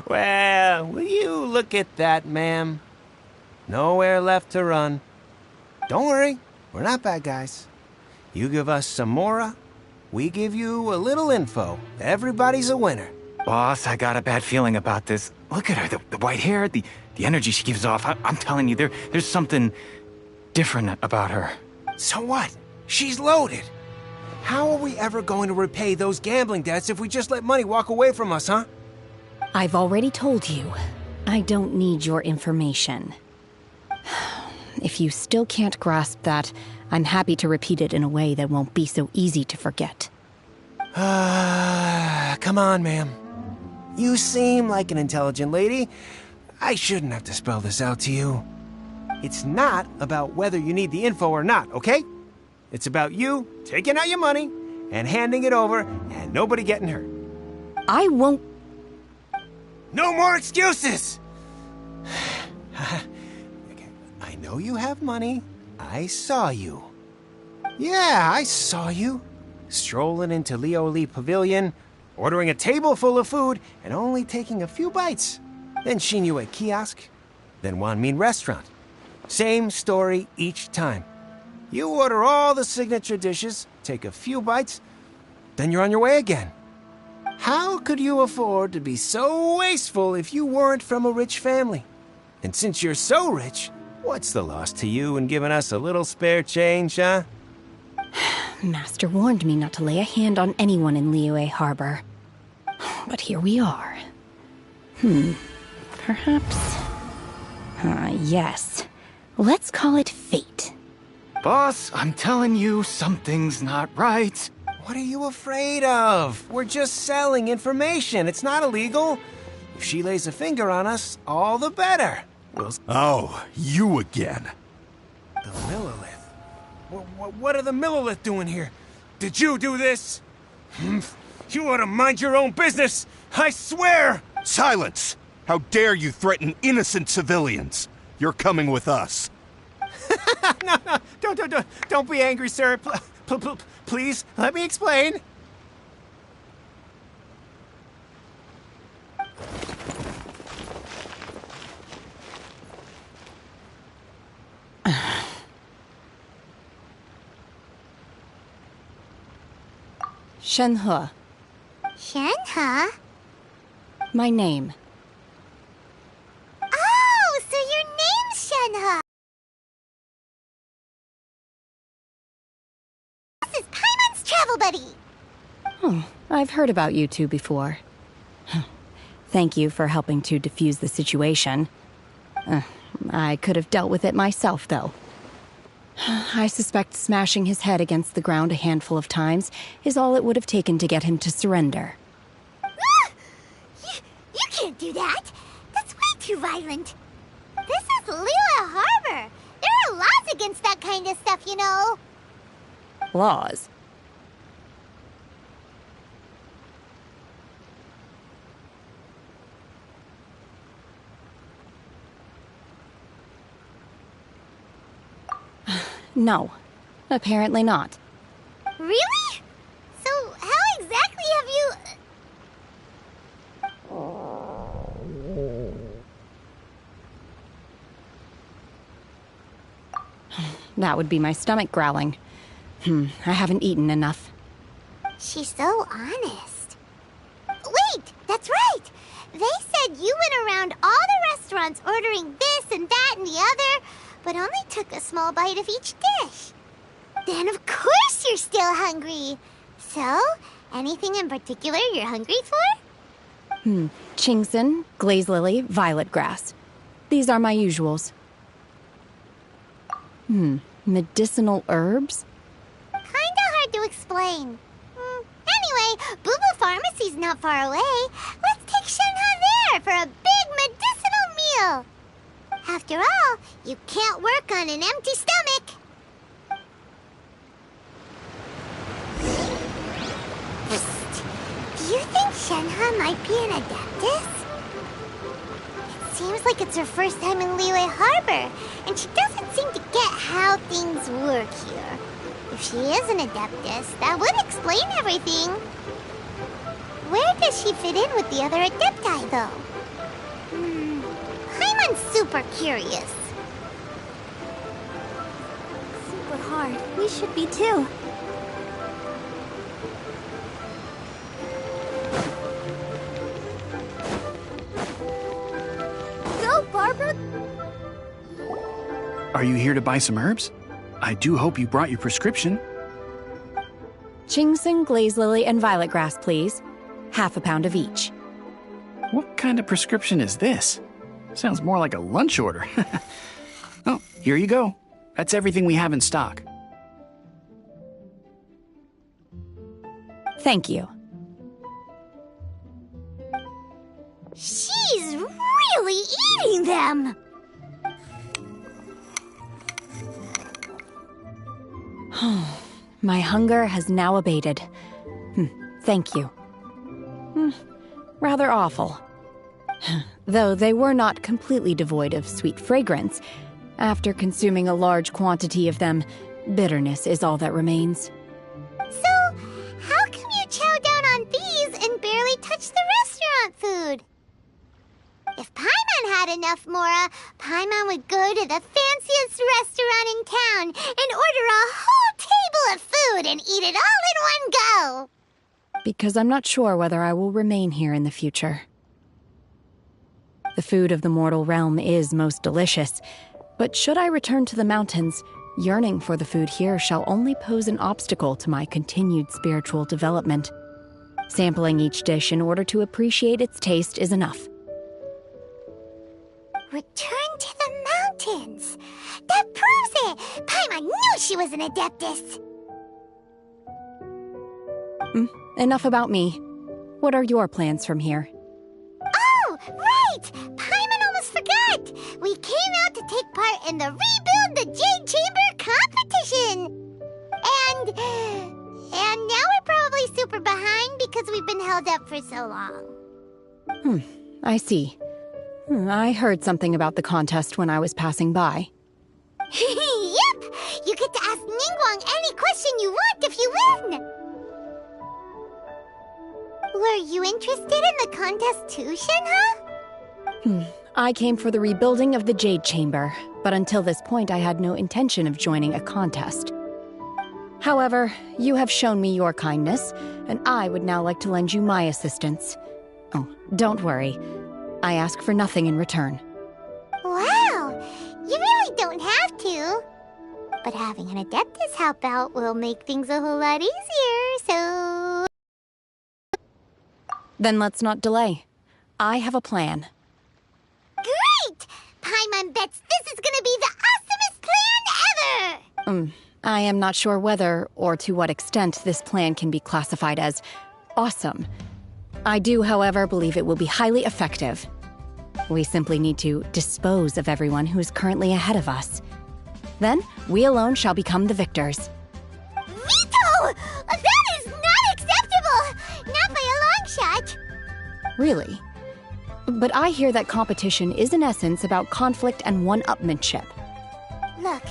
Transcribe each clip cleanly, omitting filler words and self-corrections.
Well, will you look at that, ma'am? Nowhere left to run. Don't worry, we're not bad guys. You give us some mora, we give you a little info. Everybody's a winner. Boss, I got a bad feeling about this. Look at her, the white hair, the energy she gives off. I'm telling you, there's something different about her. So what? She's loaded. How are we ever going to repay those gambling debts if we just let money walk away from us, huh? I've already told you, I don't need your information. If you still can't grasp that, I'm happy to repeat it in a way that won't be so easy to forget. Come on, ma'am. You seem like an intelligent lady. I shouldn't have to spell this out to you. It's not about whether you need the info or not, okay? It's about you taking out your money and handing it over and nobody getting hurt. I won't... No more excuses! I know you have money. I saw you. Yeah, I saw you. Strolling into Leo Lee Pavilion, ordering a table full of food, and only taking a few bites. Then Shinyu at kiosk, then Wanmin restaurant. Same story each time. You order all the signature dishes, take a few bites, then you're on your way again. How could you afford to be so wasteful if you weren't from a rich family? And since you're so rich, what's the loss to you in giving us a little spare change, huh? Master warned me not to lay a hand on anyone in Liyue Harbor. But here we are. Perhaps... yes. Let's call it fate. Boss, I'm telling you, something's not right. What are you afraid of? We're just selling information. It's not illegal. If she lays a finger on us, all the better. Oh, you again. The Millilith. What are the Millilith doing here? Did you do this? You ought to mind your own business. I swear! Silence! How dare you threaten innocent civilians? You're coming with us. No, don't be angry, sir. Please, let me explain. Shenhe. Shenhe? My name. Oh, so your name's Shenhe. This is Paimon's travel buddy. Oh, I've heard about you two before. Thank you for helping to defuse the situation. I could have dealt with it myself, though. I suspect smashing his head against the ground a handful of times is all it would have taken to get him to surrender. You can't do that. That's way too violent. This is Liyue Harbor. There are laws against that kind of stuff, you know. Laws? No, apparently not. Really? So how exactly have you... That would be my stomach growling. I haven't eaten enough. She's so honest. Wait, that's right! They said you went around all the restaurants ordering this and that and the other, but only took a small bite of each dish. Then of course you're still hungry. So, anything in particular you're hungry for? Chingson, glaze lily, violet grass. These are my usuals. Medicinal herbs? Kinda hard to explain. Anyway, Boo Boo Pharmacy's not far away. Let's take Shenhe there for a big medicinal meal. After all, you can't work on an empty stomach. Psst. Do you think Shenhe might be an Adeptus? It seems like it's her first time in Liyue Harbor, and she doesn't seem to get how things work here. If she is an Adeptus, that would explain everything. Where does she fit in with the other Adepti, though? Paimon's super curious. Super hard. We should be too. Go, Barbara! Are you here to buy some herbs? I do hope you brought your prescription. Ginseng, glaze lily, and violet grass, please. Half a pound of each. What kind of prescription is this? Sounds more like a lunch order. Oh, here you go. That's everything we have in stock. Thank you. She's really eating them! My hunger has now abated. Thank you. Rather awful. Though they were not completely devoid of sweet fragrance. After consuming a large quantity of them, bitterness is all that remains. So, how come you chow down on these and barely touch the restaurant food? If Paimon had enough Mora, Paimon would go to the fanciest restaurant in town and order a whole table of food and eat it all in one go. Because I'm not sure whether I will remain here in the future. The food of the mortal realm is most delicious, but should I return to the mountains, yearning for the food here shall only pose an obstacle to my continued spiritual development. Sampling each dish in order to appreciate its taste is enough. Return to the mountains. That proves it. Paimon knew she was an Adeptus. Enough about me. What are your plans from here? Oh, right! Paimon almost forgot! We came out to take part in the Rebuild the Jade Chamber competition! And now we're probably super behind because we've been held up for so long. I see. I heard something about the contest when I was passing by. Yep! You get to ask Ningguang any question you want if you win! Were you interested in the contest too, Shenhe? I came for the rebuilding of the Jade Chamber, but until this point I had no intention of joining a contest. However, you have shown me your kindness, and I would now like to lend you my assistance. Oh, don't worry. I ask for nothing in return. Wow! You really don't have to. But having an Adeptus help out will make things a whole lot easier, so... Then let's not delay. I have a plan. Great! Paimon bets this is gonna be the awesomest plan ever! I am not sure whether or to what extent this plan can be classified as awesome. I do, however, believe it will be highly effective. We simply need to dispose of everyone who is currently ahead of us. Then, we alone shall become the victors. Veto! That is not acceptable! Not by a long shot! Really? But I hear that competition is in essence about conflict and one-upmanship. Look,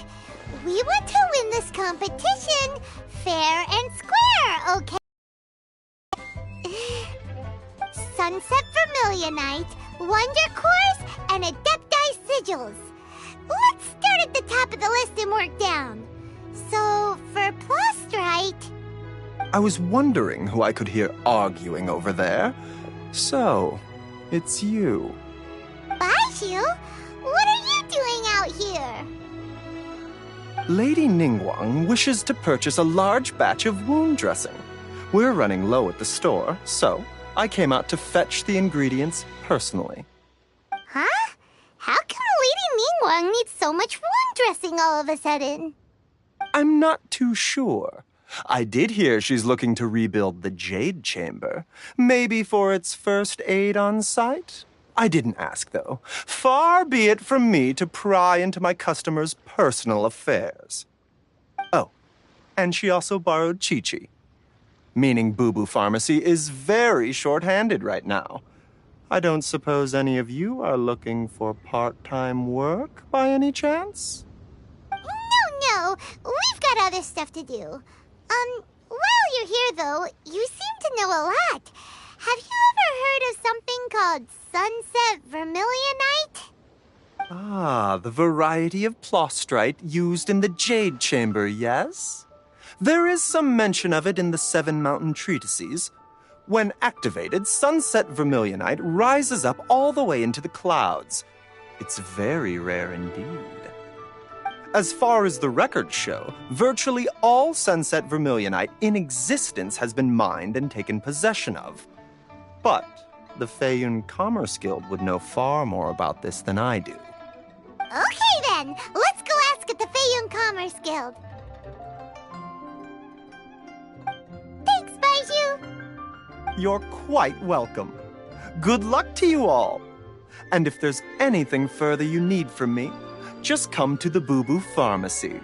we want to win this competition fair and square, okay? Sunset Vermilionite, Wonder Cores, and Adepti Sigils. Let's start at the top of the list and work down. So, for Plustrite... I was wondering who I could hear arguing over there. So, it's you. Baishu? What are you doing out here? Lady Ningguang wishes to purchase a large batch of wound dressing. We're running low at the store, so I came out to fetch the ingredients personally. Huh? How come Lady Ningguang needs so much wound dressing all of a sudden? I'm not too sure. I did hear she's looking to rebuild the Jade Chamber. Maybe for its first aid on site? I didn't ask, though. Far be it from me to pry into my customers' personal affairs. Oh, and she also borrowed Chi-Chi. Meaning Boo Boo Pharmacy is very short-handed right now. I don't suppose any of you are looking for part-time work by any chance? No, we've got other stuff to do. While you're here, though, you seem to know a lot. Have you ever heard of something called sunset vermilionite? Ah, the variety of plostrite used in the Jade Chamber, yes? There is some mention of it in the Seven Mountain Treatises. When activated, sunset vermilionite rises up all the way into the clouds. It's very rare indeed. As far as the records show, virtually all sunset vermilionite in existence has been mined and taken possession of. But the Feiyun Commerce Guild would know far more about this than I do. Okay then, let's go ask at the Feiyun Commerce Guild. Thanks, Baiju. You're quite welcome. Good luck to you all. And if there's anything further you need from me, just come to the Boo Boo Pharmacy.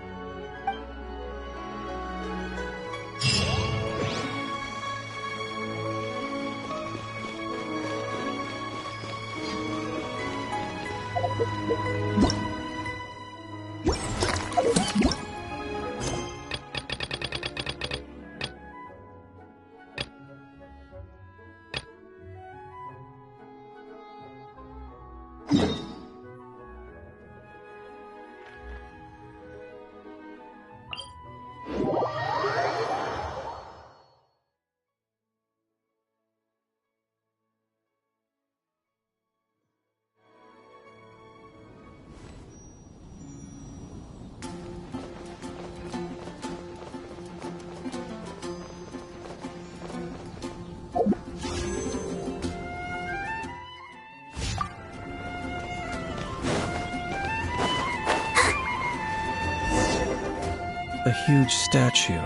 A huge statue,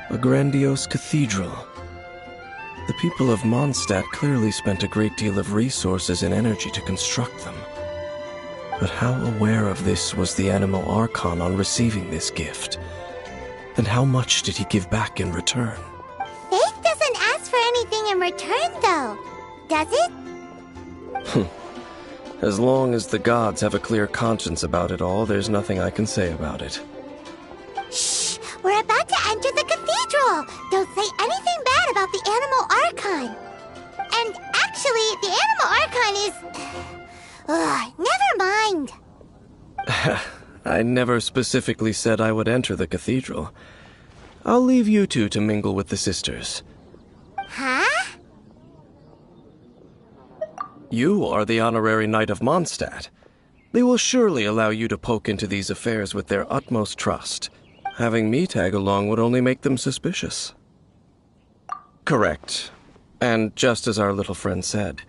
a grandiose cathedral. The people of Mondstadt clearly spent a great deal of resources and energy to construct them. But how aware of this was the Animal Archon on receiving this gift? And how much did he give back in return? Faith doesn't ask for anything in return, though, does it? As long as the gods have a clear conscience about it all, there's nothing I can say about it. Shh! We're about to enter the cathedral! Don't say anything bad about the Animal Archon! And actually, the Animal Archon is... never mind! I never specifically said I would enter the cathedral. I'll leave you two to mingle with the sisters. Huh? You are the honorary knight of Mondstadt. They will surely allow you to poke into these affairs with their utmost trust. Having me tag along would only make them suspicious. Correct. And just as our little friend said,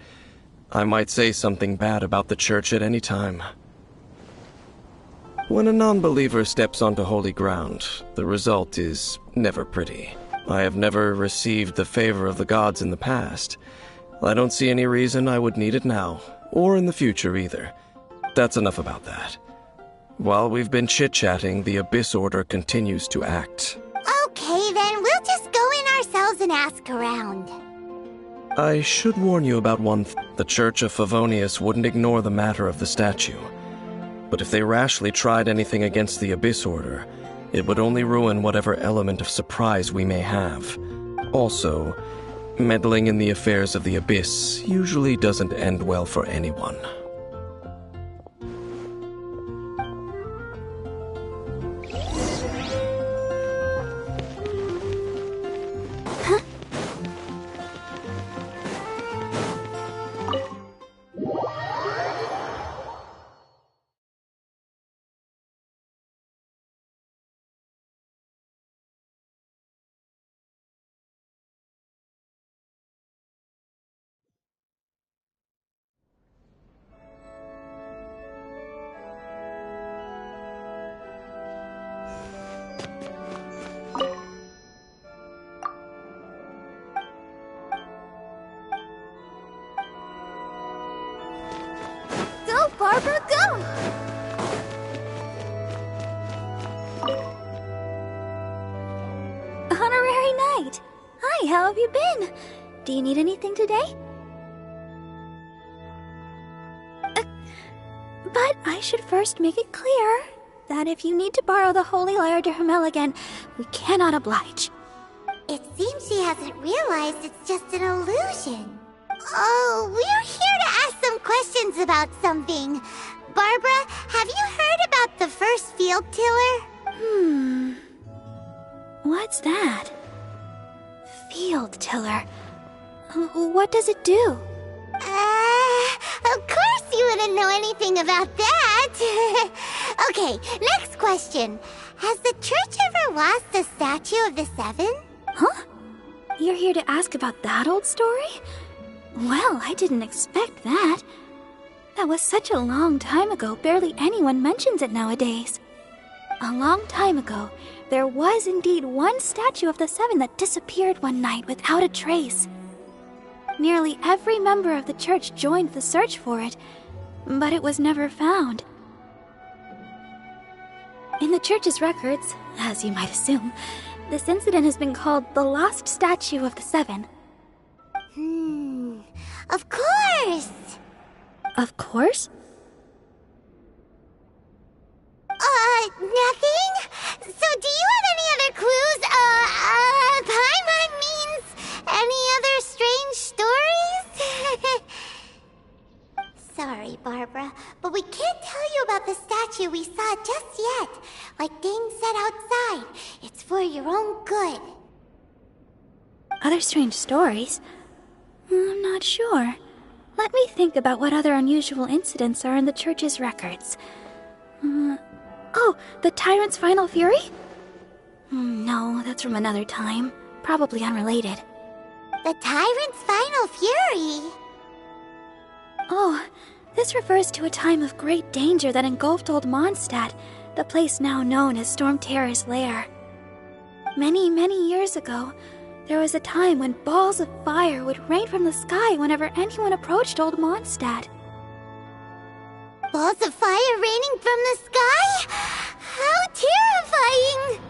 I might say something bad about the church at any time. When a non-believer steps onto holy ground, the result is never pretty. I have never received the favor of the gods in the past. I don't see any reason I would need it now, or in the future either. That's enough about that. While we've been chit-chatting, the Abyss Order continues to act. Okay, then we'll just go in ourselves and ask around. I should warn you about one thing. The Church of Favonius wouldn't ignore the matter of the statue. But if they rashly tried anything against the Abyss Order, it would only ruin whatever element of surprise we may have. Also, meddling in the affairs of the Abyss usually doesn't end well for anyone. Go, Barbara, go! Honorary Knight. Hi, how have you been? Do you need anything today? But I should first make it clear that if you need to borrow the Holy Lyre to Hermel again, we cannot oblige. It seems she hasn't realized it's just an illusion. Oh, we're here to ask some questions about something. Barbara, have you heard about the first field tiller? What's that? Field tiller. What does it do? Of course you wouldn't know anything about that. Okay, next question. Has the church ever lost a statue of the Seven? Huh? You're here to ask about that old story? Well, I didn't expect that. That was such a long time ago, barely anyone mentions it nowadays. A long time ago, there was indeed one statue of the Seven that disappeared one night without a trace. Nearly every member of the church joined the search for it, but it was never found. In the church's records, as you might assume, this incident has been called the Lost Statue of the Seven. Of course! Of course? Nothing? So do you have any other clues? Paimon means any other strange stories? Sorry, Barbara, but we can't tell you about the statue we saw just yet. Like Dane said outside, it's for your own good. Other strange stories? I'm not sure. Let me think about what other unusual incidents are in the church's records. Oh, the Tyrant's Final Fury? No, that's from another time. Probably unrelated. The Tyrant's Final Fury? Oh, this refers to a time of great danger that engulfed Old Mondstadt, the place now known as Storm Terror's lair. Many, many years ago, there was a time when balls of fire would rain from the sky whenever anyone approached Old Mondstadt. Balls of fire raining from the sky? How terrifying!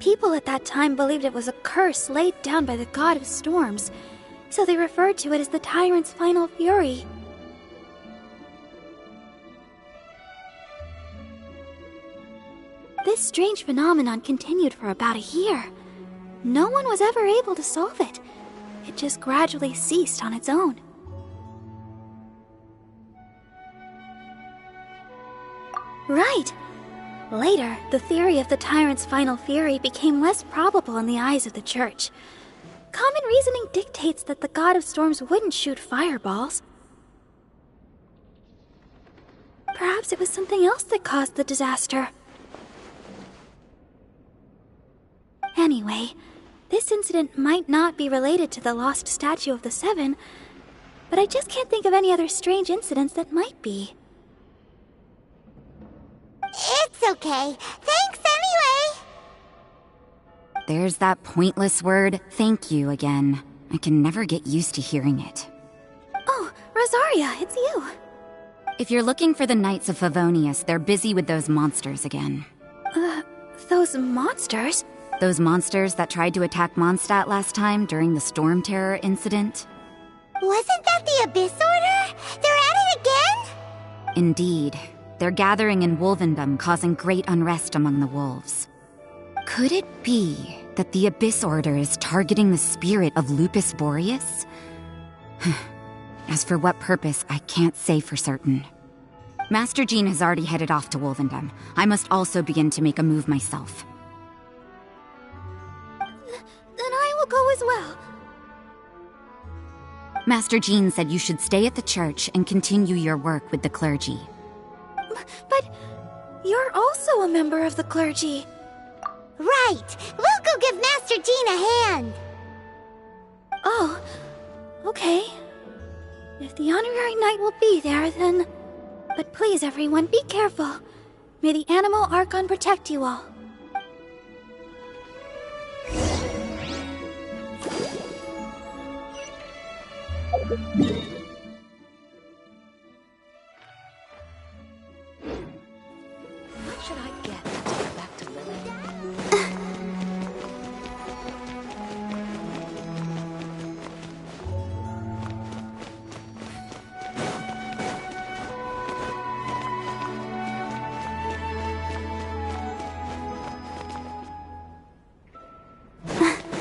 People at that time believed it was a curse laid down by the god of storms, so they referred to it as the tyrant's final fury. This strange phenomenon continued for about a year. No one was ever able to solve it. It just gradually ceased on its own. Right. Later, the theory of the tyrant's final fury became less probable in the eyes of the church. Common reasoning dictates that the god of storms wouldn't shoot fireballs. Perhaps it was something else that caused the disaster. Anyway, this incident might not be related to the lost statue of the Seven, but I just can't think of any other strange incidents that might be. It's okay. Thanks anyway. There's that pointless word, thank you, again. I can never get used to hearing it. Oh, Rosaria, it's you. If you're looking for the Knights of Favonius, they're busy with those monsters again. Those monsters? Those monsters that tried to attack Mondstadt last time during the Storm Terror incident? Wasn't that the Abyss Order? They're at it again? Indeed. They're gathering in Wolvendom, causing great unrest among the wolves. Could it be that the Abyss Order is targeting the spirit of Lupus Boreas? As for what purpose, I can't say for certain. Master Jean has already headed off to Wolvendom. I must also begin to make a move myself. Then I will go as well. Master Jean said you should stay at the church and continue your work with the clergy. But you're also a member of the clergy. Right. We'll go give Master Jean a hand. Oh, okay. If the honorary knight will be there, then... But please, everyone, be careful. May the Animal Archon protect you all. What should I get to take back to Lily?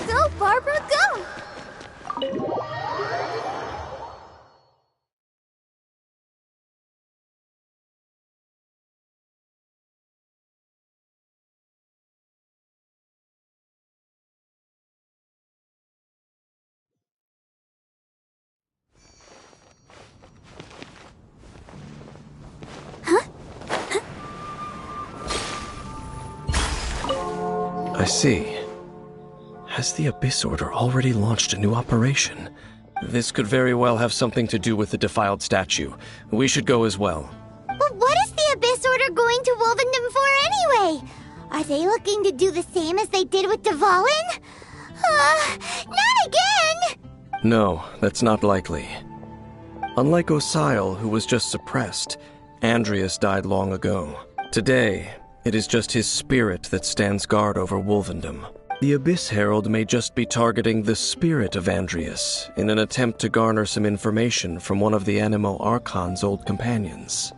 Go, Barbara, go! I see. Has the Abyss Order already launched a new operation? This could very well have something to do with the defiled statue. We should go as well. But what is the Abyss Order going to Wolvendom for anyway? Are they looking to do the same as they did with Dvalin? Not again! No, that's not likely. Unlike Osile, who was just suppressed, Andrias died long ago. Today, it is just his spirit that stands guard over Wolvendom. The Abyss Herald may just be targeting the spirit of Andrias in an attempt to garner some information from one of the Animo Archon's old companions.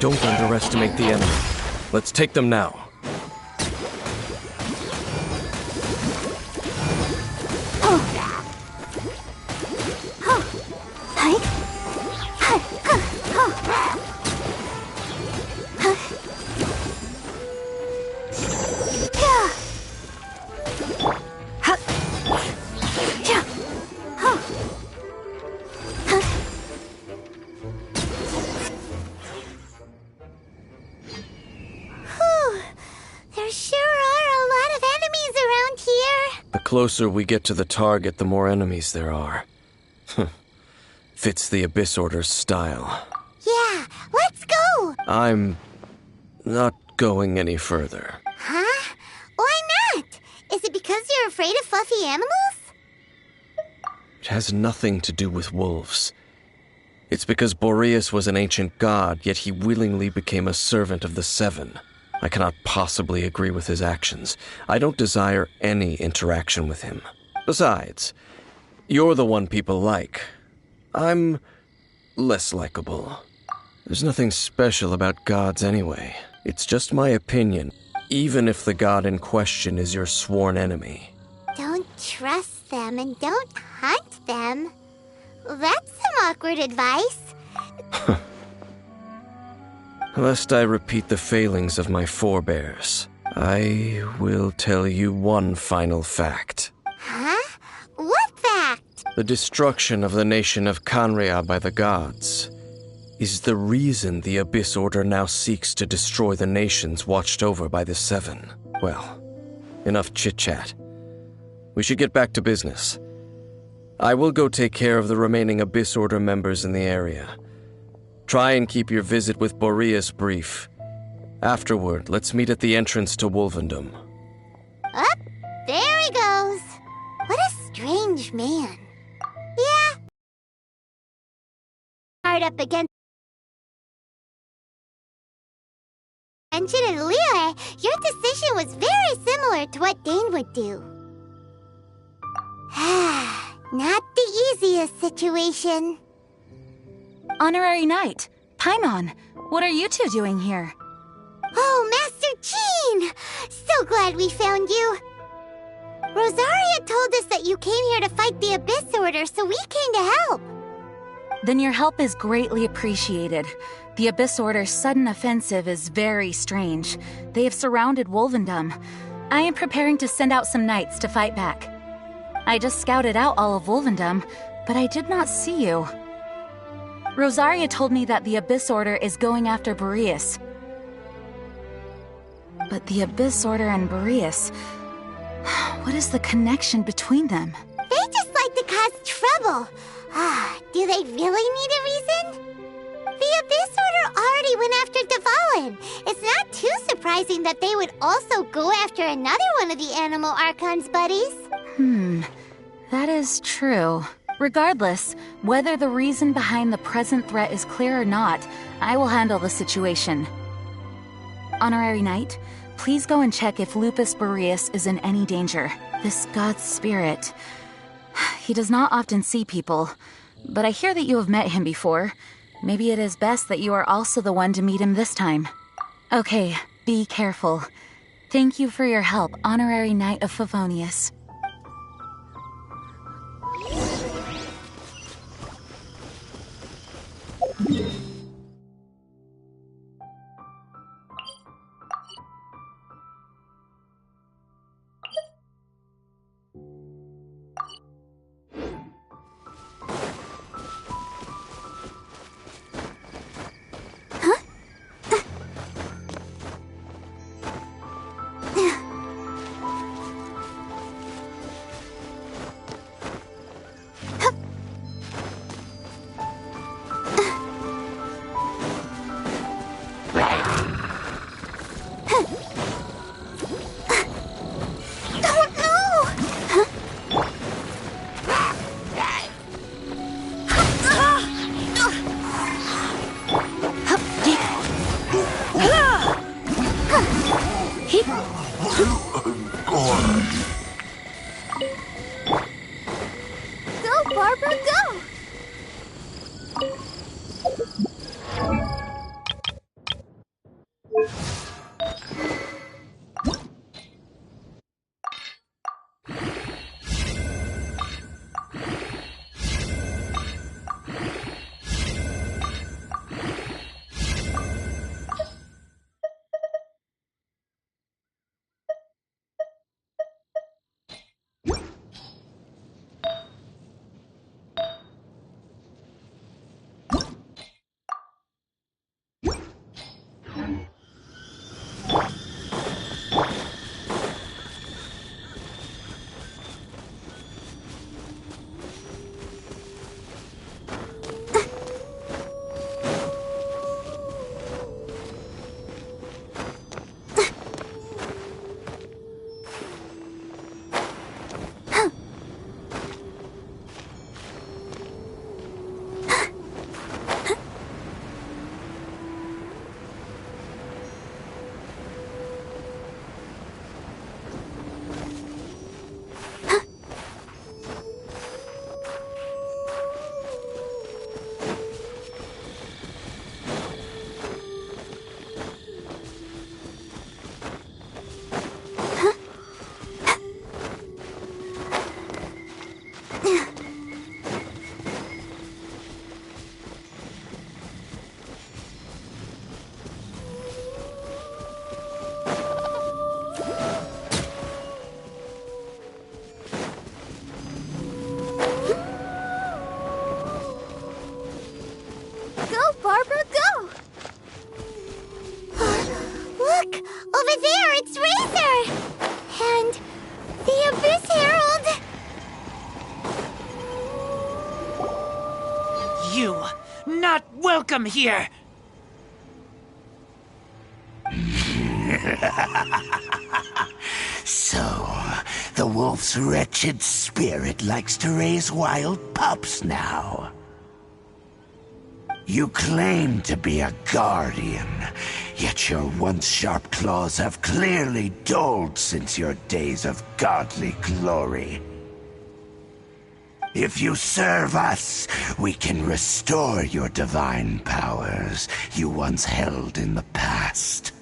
Don't underestimate the enemy. Let's take them now. There sure are a lot of enemies around here. The closer we get to the target, the more enemies there are. Fits the Abyss Order's style. Yeah, let's go! I'm not going any further. Huh? Why not? Is it because you're afraid of fluffy animals? It has nothing to do with wolves. It's because Boreas was an ancient god, yet he willingly became a servant of the Seven. I cannot possibly agree with his actions. I don't desire any interaction with him. Besides, you're the one people like. I'm less likable. There's nothing special about gods anyway. It's just my opinion, even if the god in question is your sworn enemy. Don't trust them and don't hunt them. That's some awkward advice. Lest I repeat the failings of my forebears, I will tell you one final fact. Huh? What fact? The destruction of the nation of Canria by the gods is the reason the Abyss Order now seeks to destroy the nations watched over by the Seven. Well, enough chit-chat. We should get back to business. I will go take care of the remaining Abyss Order members in the area. Try and keep your visit with Boreas brief. Afterward, let's meet at the entrance to Wolvendom. Up, there he goes. What a strange man. Yeah. Hard up against Engine and Leah, your decision was very similar to what Dane would do. Not the easiest situation. Honorary Knight, Paimon, what are you two doing here? Oh, Master Jean! So glad we found you. Rosaria told us that you came here to fight the Abyss Order, so we came to help. Then your help is greatly appreciated. The Abyss Order's sudden offensive is very strange. They have surrounded Wolvendom. I am preparing to send out some knights to fight back. I just scouted out all of Wolvendom, but I did not see you. Rosaria told me that the Abyss Order is going after Boreas. But the Abyss Order and Boreas... what is the connection between them? They just like to cause trouble. Do they really need a reason? The Abyss Order already went after Dvalin. It's not too surprising that they would also go after another one of the Animal Archon's buddies. That is true. Regardless, whether the reason behind the present threat is clear or not, I will handle the situation. Honorary Knight, please go and check if Lupus Boreas is in any danger. This god's spirit... he does not often see people, but I hear that you have met him before. Maybe it is best that you are also the one to meet him this time. Okay, be careful. Thank you for your help, Honorary Knight of Favonius. Go, Barbara, go! Welcome here! So, the wolf's wretched spirit likes to raise wild pups now. You claim to be a guardian, yet your once sharp claws have clearly dulled since your days of godly glory. If you serve us, we can restore your divine powers you once held in the past.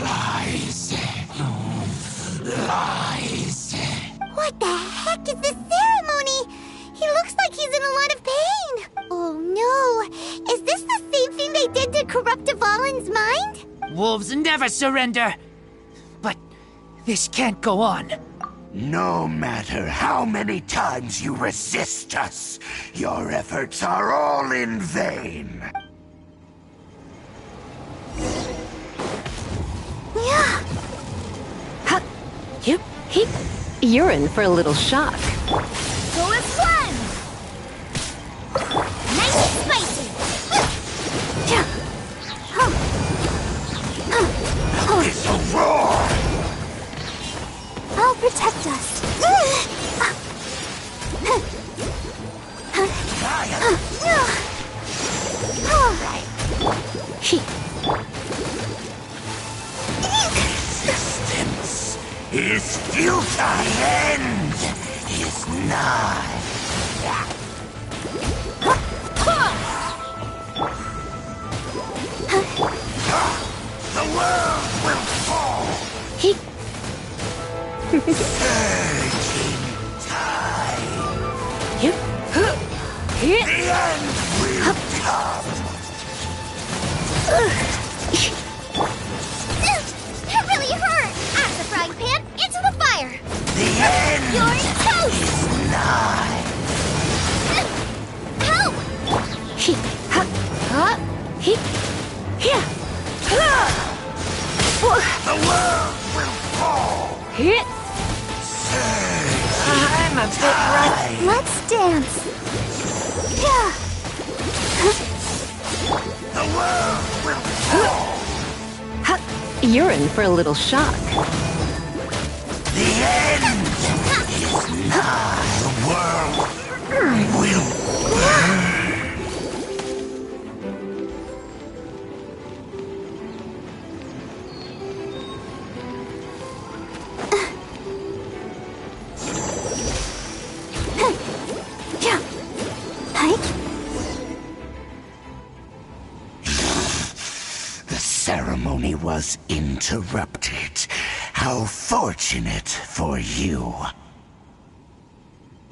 Lies. Lies. What the heck is this ceremony? He looks like he's in a lot of pain. Oh no, is this the same thing they did to corrupt Dvalin's mind? Wolves never surrender. But this can't go on. No matter how many times you resist us, your efforts are all in vain. Yeah. You're in for a little shock. Go as one! Nice and spicy! It's a roar! I'll protect us. Resistance is futile. End is nigh. The world will fall. Surging tide. The end will come. That really hurt! Out of the frying pan, into the fire! The end You're toast! is nigh. Help! The world will fall. I'm a bit rough. Let's dance. The world will fall. You're in for a little shock. The end is nigh. The world will burn. ceremony was interrupted. How fortunate for you.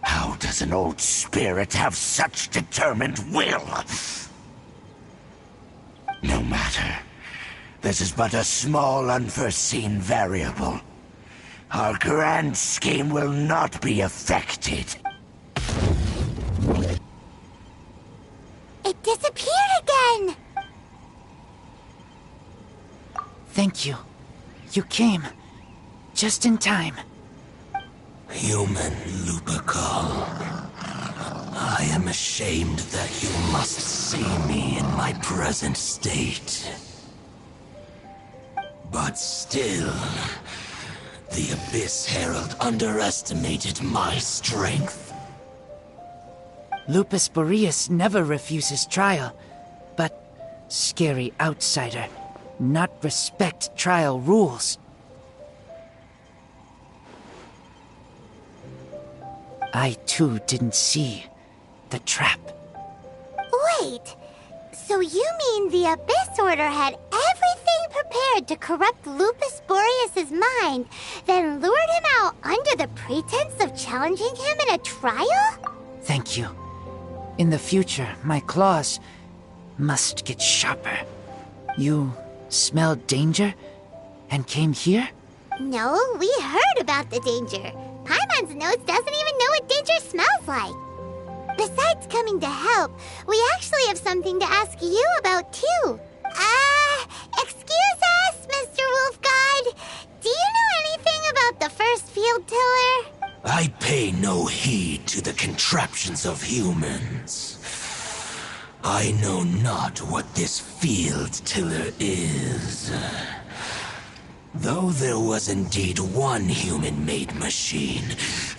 How does an old spirit have such determined will? No matter. This is but a small unforeseen variable. Our grand scheme will not be affected. It disappeared again! Thank you. You came. Just in time. Human Lupercal. I am ashamed that you must see me in my present state. But still, the Abyss Herald underestimated my strength. Lupus Boreas never refuses trial, but scary outsider, not respect trial rules. I too didn't see the trap. Wait, so you mean the Abyss Order had everything prepared to corrupt Lupus Boreas' mind, then lured him out under the pretense of challenging him in a trial? Thank you. In the future, my claws must get sharper. You smelled danger and came here? No, we heard about the danger. Paimon's nose doesn't even know what danger smells like. Besides coming to help, we actually have something to ask you about too. Excuse us, Mr. Wolf God. Do you know anything about the first field tiller? I pay no heed to the contraptions of humans. I know not what this field tiller is. Though there was indeed one human-made machine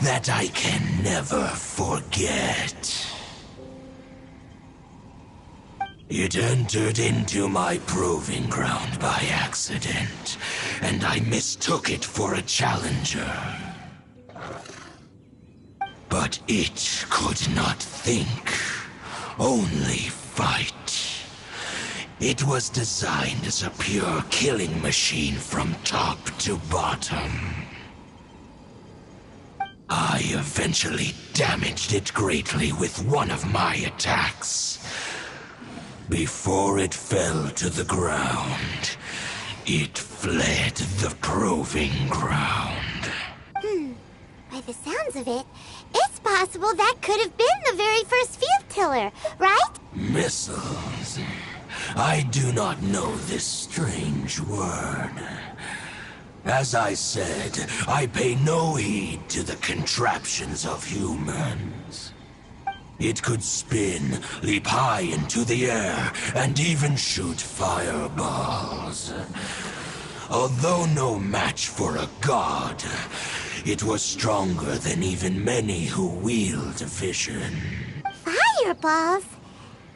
that I can never forget. It entered into my proving ground by accident, and I mistook it for a challenger. But it could not think, only fight. It was designed as a pure killing machine from top to bottom. I eventually damaged it greatly with one of my attacks. Before it fell to the ground, it fled the proving ground. By the sounds of it, it's possible that could have been the very first field tiller, right? Missiles. I do not know this strange word. As I said, I pay no heed to the contraptions of humans. It could spin, leap high into the air, and even shoot fireballs. Although no match for a god, it was stronger than even many who wield vision. Fireballs?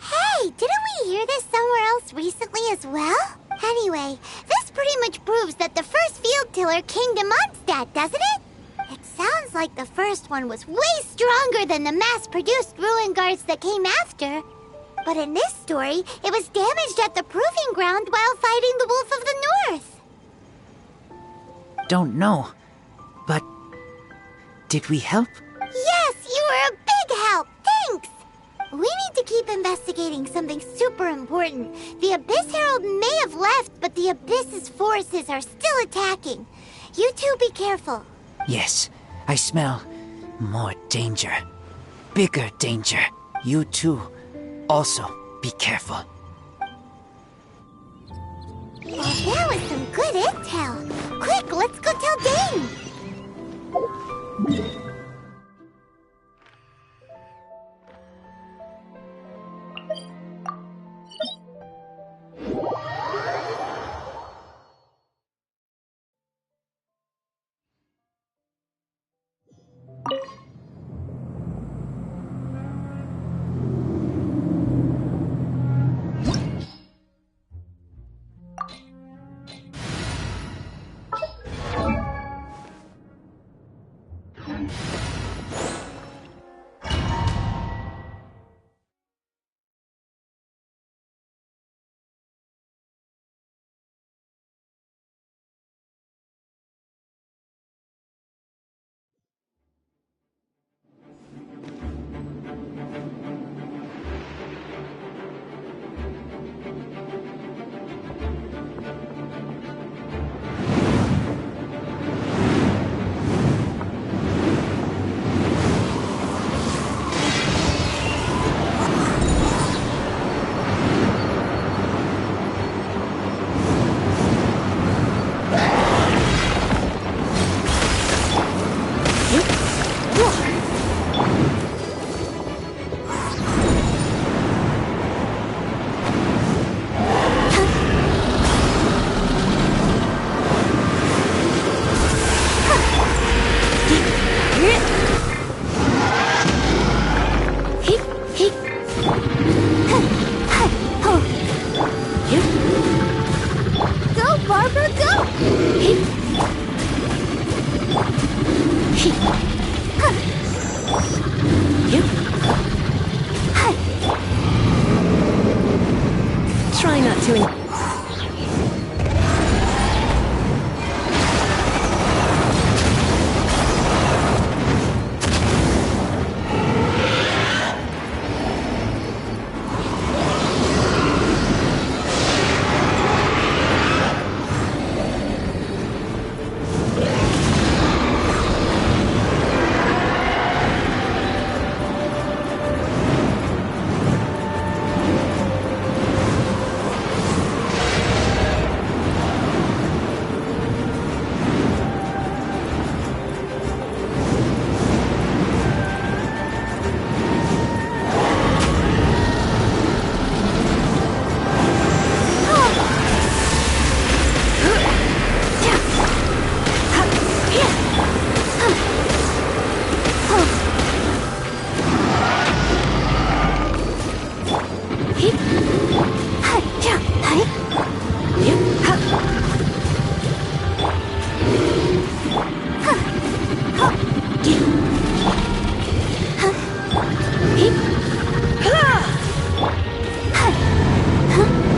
Hey, didn't we hear this somewhere else recently as well? Anyway, this pretty much proves that the first field tiller came to Mondstadt, doesn't it? It sounds like the first one was way stronger than the mass-produced ruin guards that came after. But in this story, it was damaged at the proving ground while fighting the Wolf of the North. Don't know, but did we help? Yes, you were a big help. Thanks. We need to keep investigating something super important. The Abyss Herald may have left, but the Abyss's forces are still attacking. You two be careful. Yes, I smell more danger. Bigger danger. You too. Also, be careful. Well, that was some good intel. Quick, let's go tell Dane. Try not to.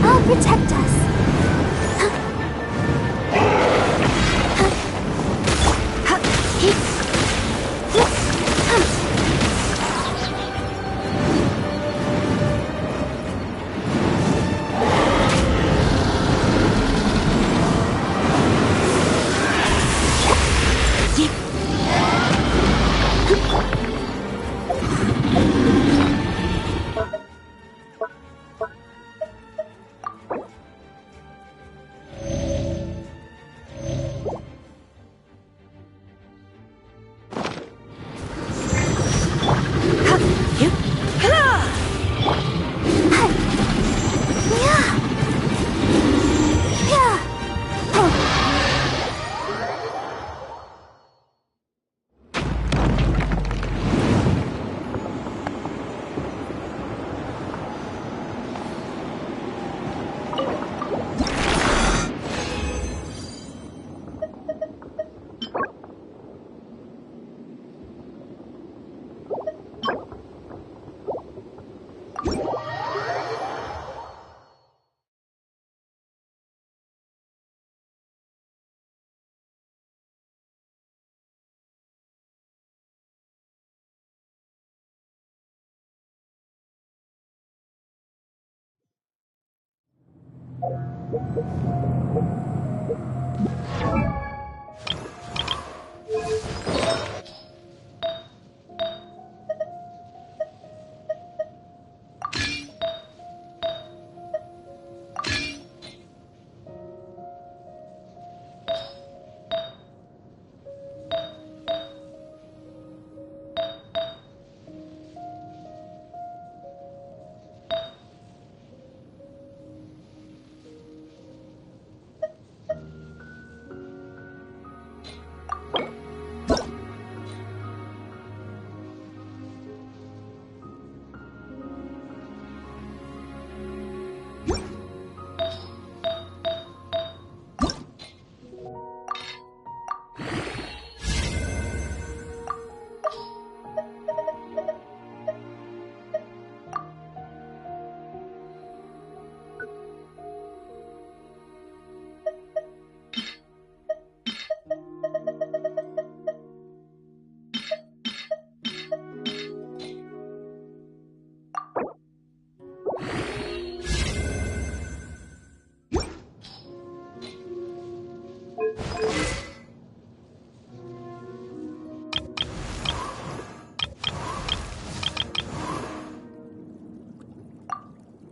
I'll protect us.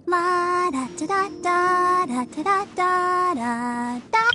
La da da da da da da da da da.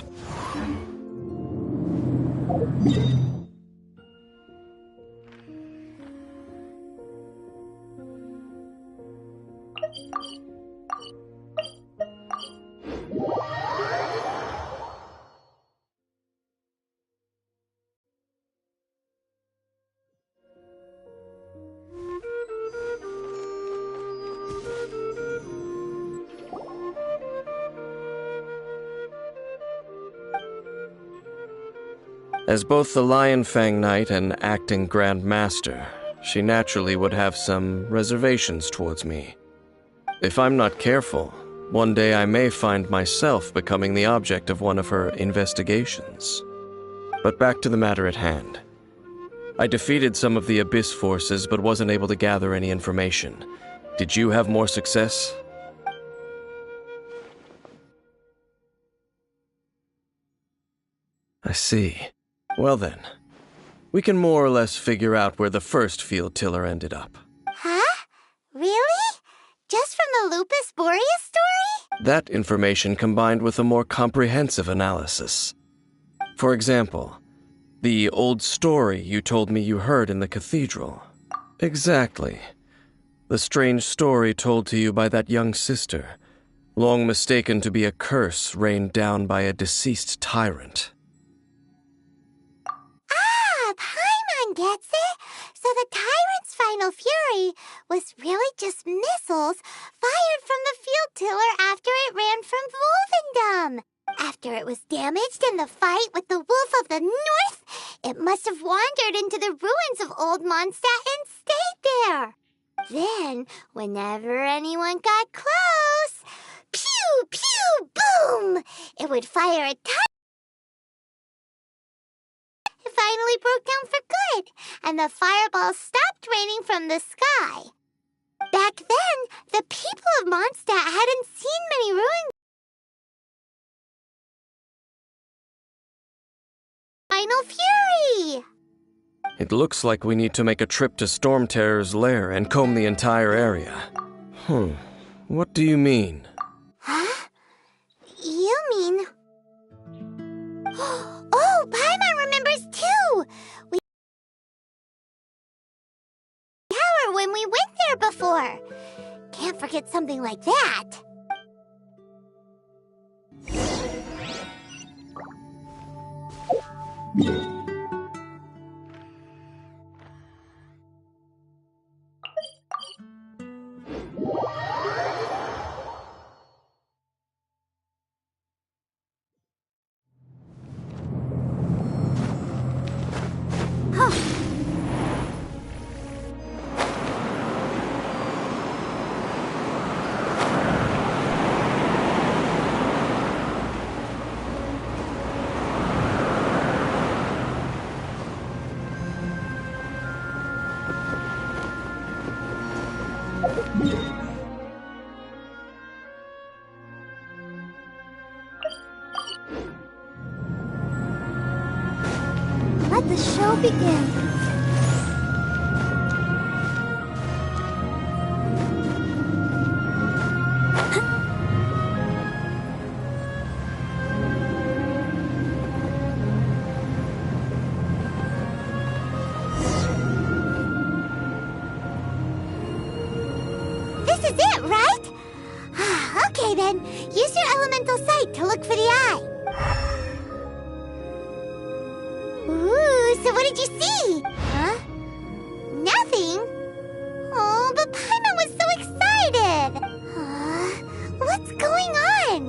As both the Lion Fang Knight and acting Grand Master, she naturally would have some reservations towards me. If I'm not careful, one day I may find myself becoming the object of one of her investigations. But back to the matter at hand. I defeated some of the Abyss forces, but wasn't able to gather any information. Did you have more success? I see. Well then, we can more or less figure out where the first field tiller ended up. Huh? Really? Just from the Lupus Boreas story? That information combined with a more comprehensive analysis. For example, the old story you told me you heard in the cathedral. Exactly. The strange story told to you by that young sister, long mistaken to be a curse rained down by a deceased tyrant. Ah, Paimon gets it. So the tyrant's final fury was really just missiles fired from the field tiller after it ran from Wolvendom. After it was damaged in the fight with the Wolf of the North, it must have wandered into the ruins of Old Mondstadt and stayed there. Then, whenever anyone got close, pew, pew, boom, it would fire a It finally broke down for good, and the fireballs stopped raining from the sky. Back then, the people of Mondstadt hadn't seen many ruins. Final Fury! It looks like we need to make a trip to Storm Terror's lair and comb the entire area. What do you mean? Huh? You mean... Oh, Paimon remembers too! We tower when we went there before. Can't forget something like that. Let the show begin. This is it, right? Okay then, use your elemental sight to look for the eye. Ooh, so what did you see? Huh? Nothing? Oh, but Paimon was so excited! What's going on?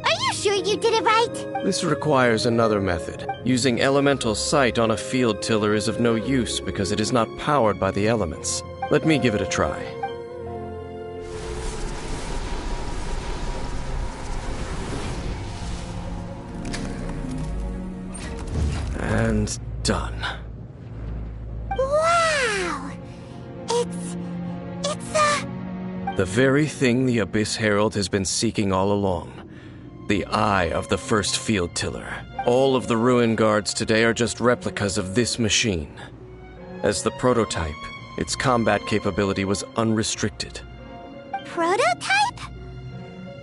Are you sure you did it right? This requires another method. Using elemental sight on a field tiller is of no use because it is not powered by the elements. Let me give it a try. And done. Wow! It's the very thing the Abyss Herald has been seeking all along. The eye of the first field tiller. All of the ruin guards today are just replicas of this machine. As the prototype, its combat capability was unrestricted. Prototype?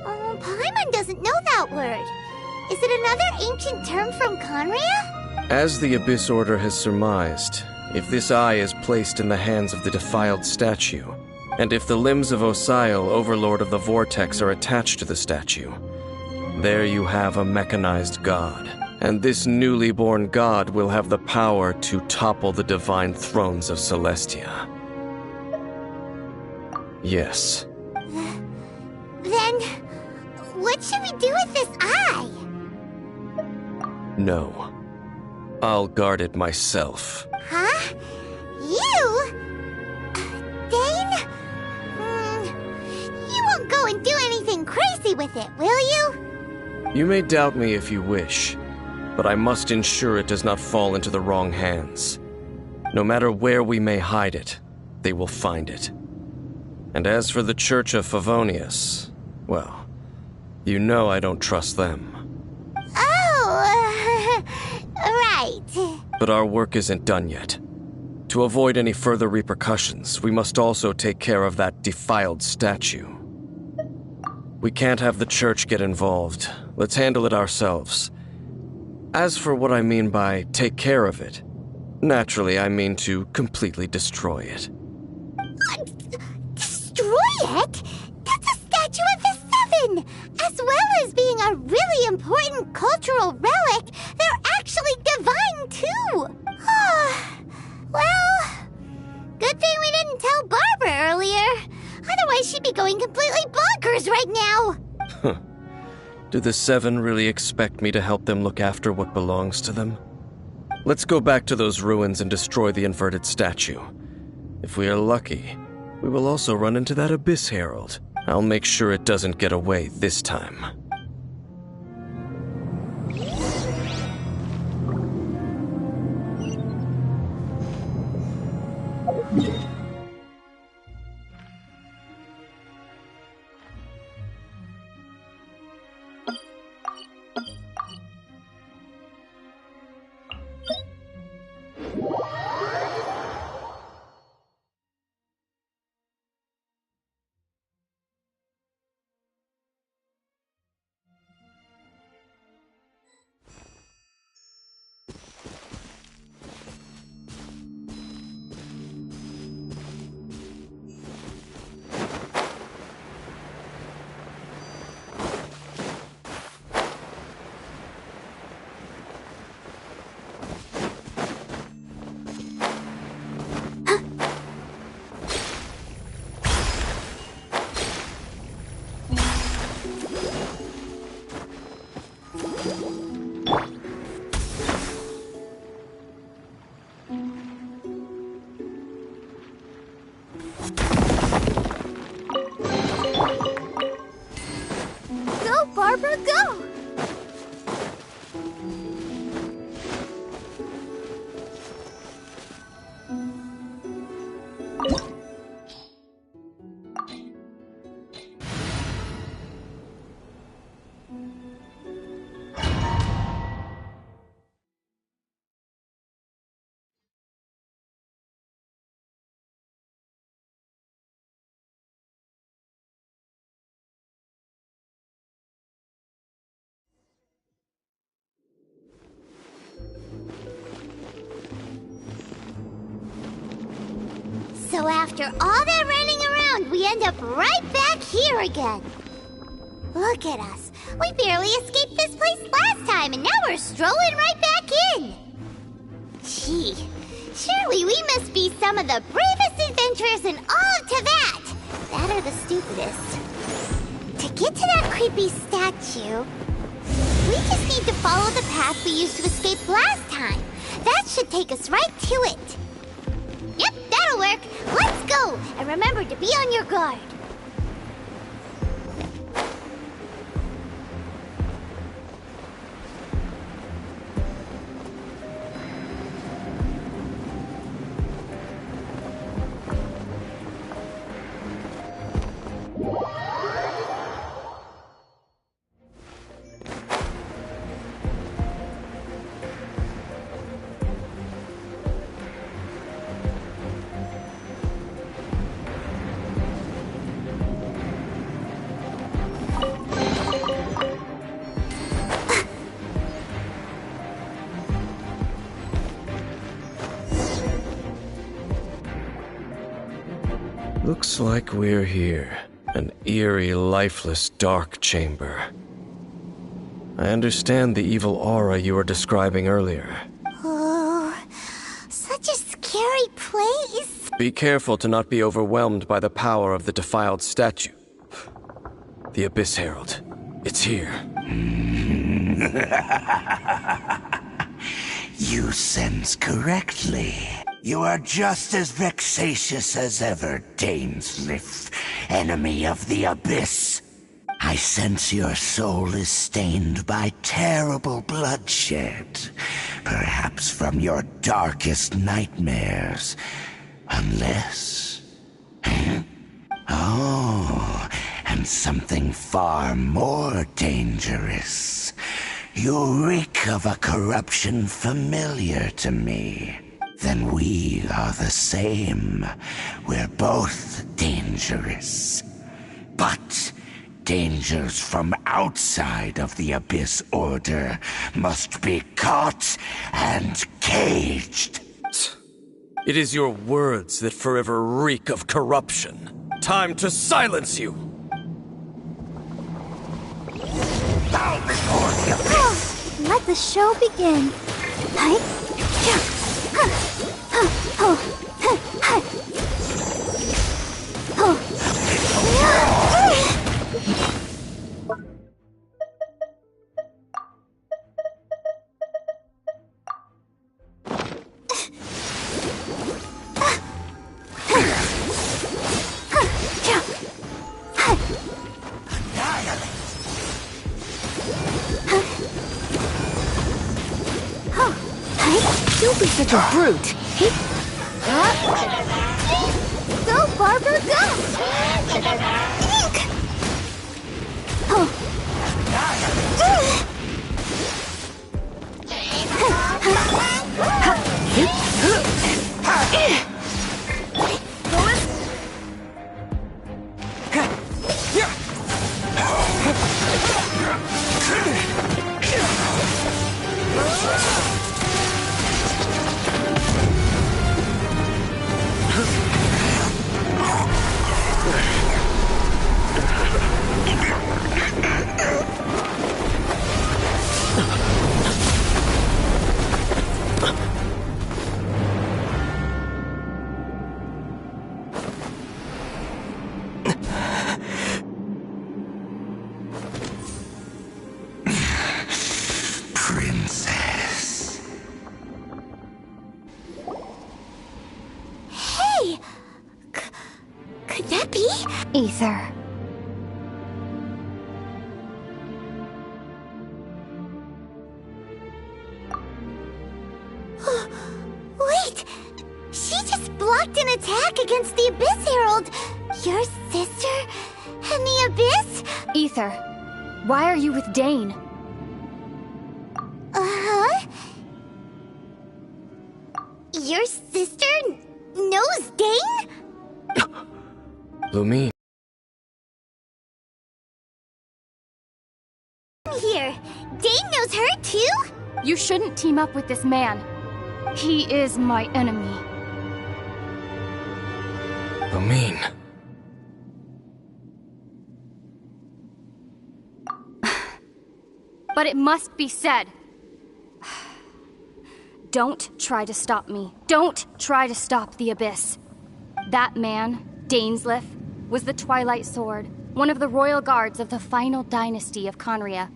Oh, Paimon doesn't know that word. Is it another ancient term from Conria? As the Abyss Order has surmised, if this eye is placed in the hands of the defiled statue, and if the limbs of Osial, Overlord of the Vortex, are attached to the statue, there you have a mechanized god. And this newly born god will have the power to topple the divine thrones of Celestia. Yes. Then, what should we do with this eye? No. I'll guard it myself. Huh? You? Dane? You won't go and do anything crazy with it, will you? You may doubt me if you wish, but I must ensure it does not fall into the wrong hands. No matter where we may hide it, they will find it. And as for the Church of Favonius, well, you know I don't trust them. Oh, right. But our work isn't done yet. To avoid any further repercussions, we must also take care of that defiled statue. We can't have the church get involved. Let's handle it ourselves. As for what I mean by take care of it, naturally I mean to completely destroy it. Destroy it? That's a statue of the Seven! As well as being a really important cultural relic, they're actually divine too! Well, good thing we didn't tell Barbara earlier. Otherwise she'd be going completely bonkers right now! Do the Seven really expect me to help them look after what belongs to them? Let's go back to those ruins and destroy the inverted statue. If we are lucky, we will also run into that Abyss Herald. I'll make sure it doesn't get away this time. Go, Barbara, go! So after all that running around, we end up right back here again. Look at us. We barely escaped this place last time, and now we're strolling right back in. Gee, surely we must be some of the bravest adventurers in all of Teyvat. That or the stupidest. To get to that creepy statue, we just need to follow the path we used to escape last time. That should take us right to it. Yep, that'll work. Let's go! And remember to be on your guard. Looks like we're here. An eerie, lifeless, dark chamber. I understand the evil aura you were describing earlier. Oh, such a scary place. Be careful to not be overwhelmed by the power of the defiled statue. The Abyss Herald. It's here. You sense correctly. You are just as vexatious as ever, Dainsleif, enemy of the Abyss. I sense your soul is stained by terrible bloodshed, perhaps from your darkest nightmares. Unless... Oh, and something far more dangerous. You reek of a corruption familiar to me. Then we are the same. We're both dangerous. But dangers from outside of the Abyss Order must be caught and caged. It is your words that forever reek of corruption. Time to silence you! Bow before the Abyss! Let the show begin. Don't be such a brute. Go, Barber, go! Princess. Hey! Could that be? Ether. Wait! She just blocked an attack against the Abyss Herald! Your sister and the Abyss? Ether, why are you with Dane? Uh-huh? Your sister knows Dane? Lumine. Here, Dane knows her too? You shouldn't team up with this man. He is my enemy. Lumine. But it must be said. Don't try to stop me. Don't try to stop the Abyss. That man, Dainsleif, was the Twilight Sword, one of the royal guards of the final dynasty of Conria.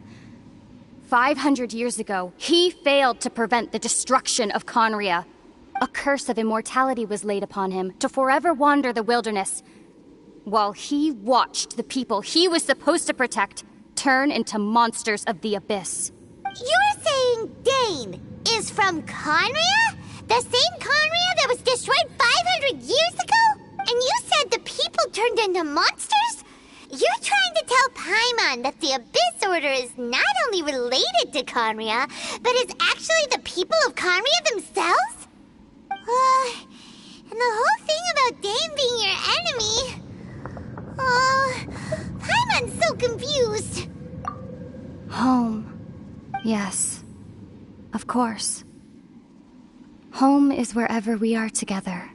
500 years ago, he failed to prevent the destruction of Conria. A curse of immortality was laid upon him to forever wander the wilderness, while he watched the people he was supposed to protect turn into monsters of the Abyss. You're saying Dane is from Conria? The same Conria that was destroyed 500 years ago? And you said the people turned into monsters? You're trying to tell Paimon that the Abyss Order is not only related to Conria, but is actually the people of Conria themselves? And the whole thing about Dane being your enemy... Paimon's so confused. Home. Yes. Of course. Home is wherever we are together.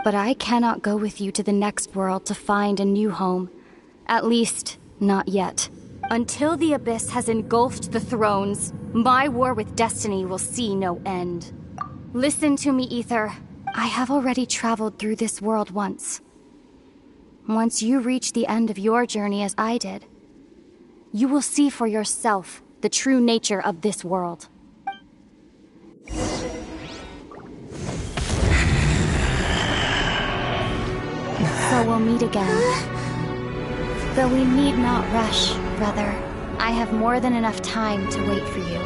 But I cannot go with you to the next world to find a new home. At least, not yet. Until the Abyss has engulfed the thrones, my war with destiny will see no end. Listen to me, Ether. I have already traveled through this world once. Once you reach the end of your journey as I did, you will see for yourself the true nature of this world. So we'll meet again. Though we need not rush, brother. I have more than enough time to wait for you.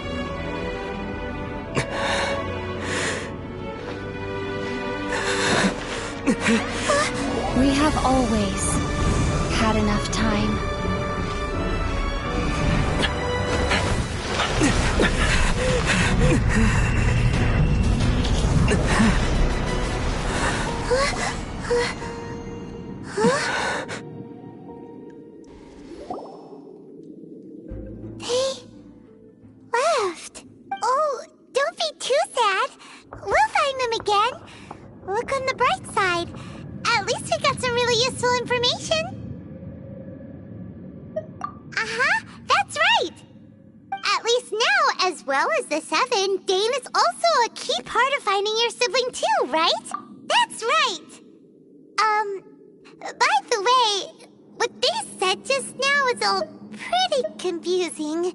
We have always had enough time. They left. Oh, don't be too sad. We'll find them again. Look on the bright side. At least we got some really useful information. Uh-huh, that's right. At least now, as well as the Seven, Dane is also a key part of finding your sibling too, right? That's right. By the way, what they said just now is all pretty confusing.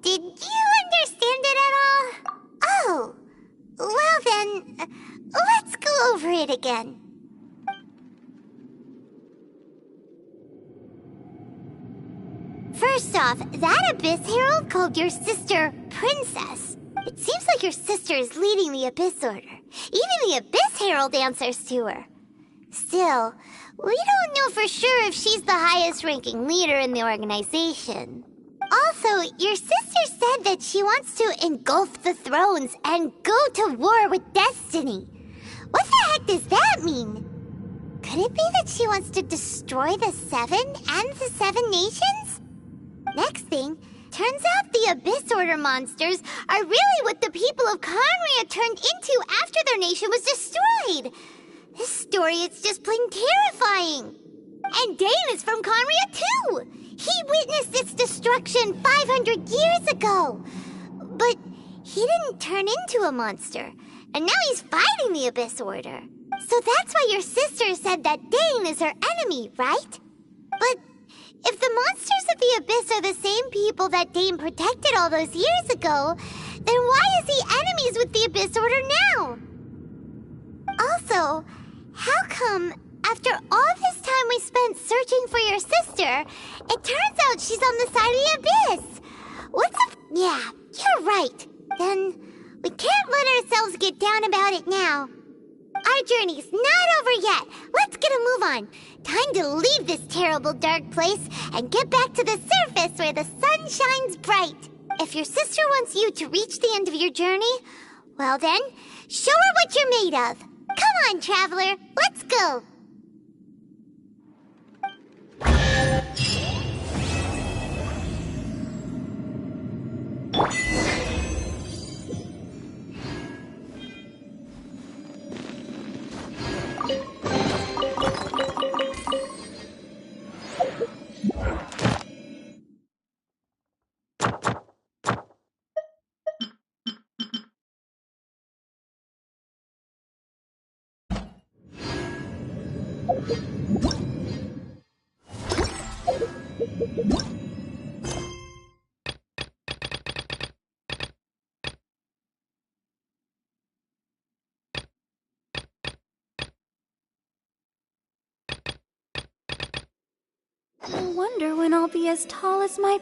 Did you understand it at all? Oh, well then, let's go over it again. First off, that Abyss Herald called your sister Princess. It seems like your sister is leading the Abyss Order. Even the Abyss Herald answers to her. Still, we don't know for sure if she's the highest-ranking leader in the organization. Also, your sister said that she wants to engulf the thrones and go to war with Destiny. What the heck does that mean? Could it be that she wants to destroy the Seven and the Seven Nations? Next thing, turns out the Abyss Order monsters are really what the people of Conria turned into after their nation was destroyed. This story is just plain terrifying. And Dane is from Conria too. He witnessed its destruction 500 years ago. But he didn't turn into a monster. And now he's fighting the Abyss Order. So that's why your sister said that Dane is her enemy, right? But if the monsters of the Abyss are the same people that Dane protected all those years ago, then why is he enemies with the Abyss Order now? Also, how come, after all this time we spent searching for your sister, it turns out she's on the side of the Abyss? What's up? Yeah, you're right. Then we can't let ourselves get down about it now. Our journey's not over yet. Let's get a move on. Time to leave this terrible dark place and get back to the surface where the sun shines bright. If your sister wants you to reach the end of your journey, well then, show her what you're made of. Come on, traveler. Let's go. I wonder when I'll be as tall as my